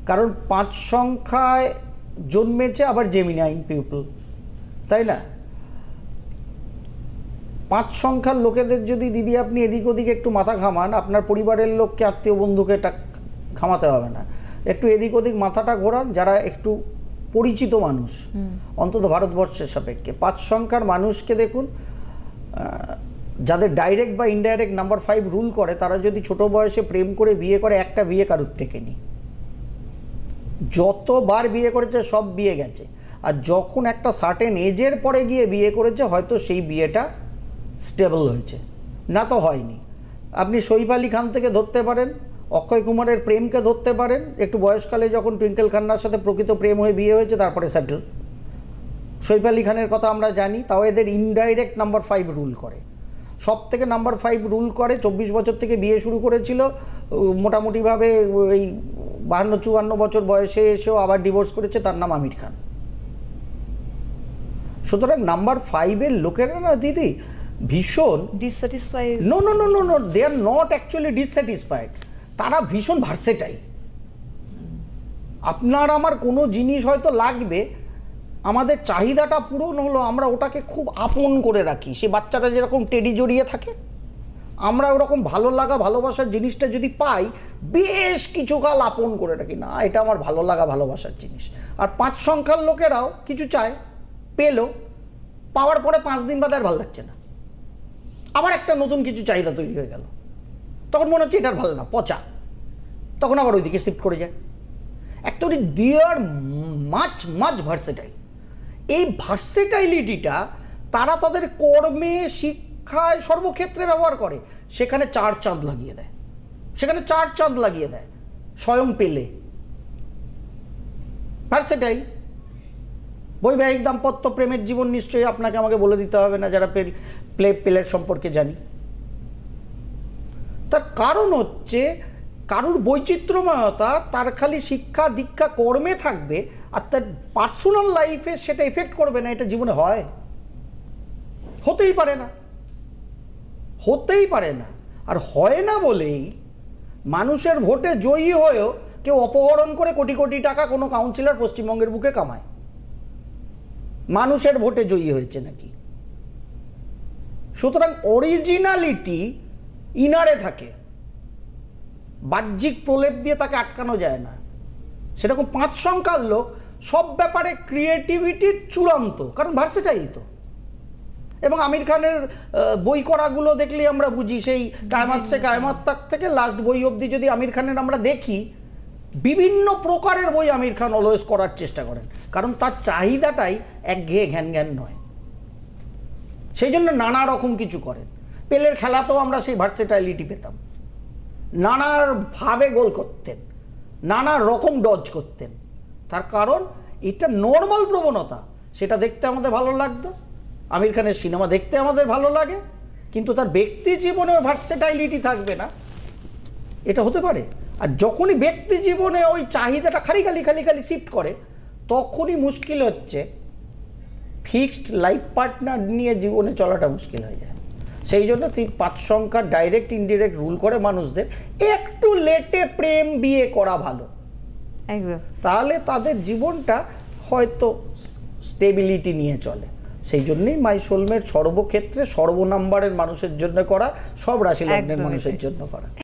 কারণ 5 সংখ্যায় জন্মেছে আবার জেমিনাইন পিপল, তাই না? 5 সংখ্যার লোকেদের যদি দিদি আপনি এদিক ওদিকে একটু মাথা ঘামান, আপনার পরিবারের লোককে, আত্মীয় বন্ধুকে এটা ঘামাতে হবে না, একটু এদিক ওদিক মাথাটা ঘোরান যারা একটু পরিচিত মানুষ, অন্তত ভারতবর্ষের সাপেক্ষে 5 সংখ্যার মানুষকে দেখুন, যাদের ডাইরেক্ট বা ইনডাইরেক্ট নাম্বার 5 রুল করে, তারা যদি ছোট বয়সে প্রেম করে বিয়ে করে, একটা বিয়ে কারুর টেকেনি। যতবার বিয়ে করেছে সব বিয়ে গেছে, আর যখন একটা সার্টেন এজের পরে গিয়ে বিয়ে করেছে, হয়তো সেই বিয়েটা স্টেবল হয়েছে, না তো হয়নি। আপনি সইফ আলী খান থেকে ধরতে পারেন, অক্ষয় কুমারের প্রেমকে ধরতে পারেন, একটু বয়সকালে যখন টুইঙ্কেল খান্নার সাথে প্রকৃত প্রেম হয়ে বিয়ে হয়েছে, তারপরে সেটেল। সইফ আলী খানের কথা আমরা জানি, তাও এদের ইনডাইরেক্ট নাম্বার 5 রুল করে। সব থেকে নাম্বার 5 রুল করে, 24 বছর থেকে বিয়ে শুরু করেছিল, মোটামুটিভাবে এই 52-54 বছর বয়সে এসেও আবার ডিভোর্স করেছে, তার নাম আমির খান। সুতরাং নাম্বার 5-এর লোকেরা না দিদি ভীষণ dissatisfied. No no no no no, they are not actually dissatisfied, তারা ভীষণ ভার্সেটাইল। আপনার আমার কোনো জিনিস হয়তো লাগবে, আমাদের চাহিদাটা পূরণ হলো, আমরা ওটাকে খুব আপন করে রাখি। সে বাচ্চাটা যেরকম টেডি জড়িয়ে থাকে, আমরা ওরকম ভালো লাগা ভালোবাসার জিনিসটা যদি পাই, বেশ কিছুকাল আপন করে রাখি, না এটা আমার ভালো লাগা ভালোবাসার জিনিস। আর 5 সংখ্যার লোকেরাও কিছু চায়, পেলো, পাওয়ার পরে 5 দিন বাদে আর ভালো লাগছে না, আবার একটা নতুন কিছু চাহিদা তৈরি হয়ে গেল, তখন মনে হচ্ছে এটার ভালো না, পচা, তখন আবার ওইদিকে শিফট করে যায়। Actually they are much much versatile. এই ভার্সেটাইলিটিটা তারা তাদের কর্মে, শিক্ষায়, সর্বক্ষেত্রে ব্যবহার করে। সেখানে 4 চাঁদ লাগিয়ে দেয়, সেখানে 4 চাঁদ লাগিয়ে দেয় স্বয়ং পেলে। ভার্সেটাইল। বৈবাহিক দাম্পত্য প্রেমের জীবন নিশ্চয়ই আপনাকে আমাকে বলে দিতে হবে না, যারা পেলের সম্পর্কে জানি। তার কারণ হচ্ছে কারুর বৈচিত্র্যময়তা, তার খালি শিক্ষা দীক্ষা কর্মে থাকবে, আর তার পার্সোনাল লাইফে সেটা এফেক্ট করবে না। এটা জীবনে হয়? হতেই পারে না, হতেই পারে না। আর হয় না বলেই মানুষের ভোটে জয়ী হয়েও কেউ অপহরণ করে কোটি কোটি টাকা কোনো কাউন্সিলর পশ্চিমবঙ্গের বুকে কামায়। মানুষের ভোটে জয়ী হয়েছে নাকি? সুতরাং অরিজিনালিটি ইনারে থাকে, বাহ্যিক প্রলেপ দিয়ে তাকে আটকানো যায় না। সেরকম 5 সংখ্যার লোক সব ব্যাপারে ক্রিয়েটিভিটির চূড়ান্ত, কারণ ভার্সেটাইল তো। এবং আমির খানের বই করাগুলো দেখলে আমরা বুঝি, সেই কায়মাত সে কায়মাত তাক থেকে লাস্ট বই অবধি যদি আমির খানের আমরা দেখি, বিভিন্ন প্রকারের বই আমির খান অলওয়েজ করার চেষ্টা করেন, কারণ তার চাহিদাটাই একঘেয়ে ঘ্যান ঘ্যান নয়, সেই জন্য নানা রকম কিছু করেন। পেলের খেলাতেও আমরা সেই ভার্সেটাইলিটি পেতাম, নানাভাবে গোল করতেন, নানা রকম ডজ করতেন। তার কারণ এটা নর্মাল প্রবণতা, সেটা দেখতে আমাদের ভালো লাগতো। আমির খানের সিনেমা দেখতে আমাদের ভালো লাগে, কিন্তু তার ব্যক্তি জীবনে ভার্সেটাইলিটি থাকবে না, এটা হতে পারে। আর যখনই ব্যক্তি জীবনে ওই চাহিদাটা খালি শিফট করে, তখনই মুশকিল হচ্ছে, ফিক্সড লাইফ পার্টনার নিয়ে জীবনে চলাটা মুশকিল হয়ে যায়। সেই জন্য 5 সংখ্যার ডাইরেক্ট ইনডিরেক্ট রুল করে মানুষদের একটু লেটে প্রেম বিয়ে করা ভালো, তাহলে তাদের জীবনটা হয়তো স্টেবিলিটি নিয়ে চলে। সেই জন্যই মাই সোলমেট সর্বক্ষেত্রে সর্বনাম্বারের মানুষের জন্য করা, সব রাশি লগ্নের মানুষের জন্য করা।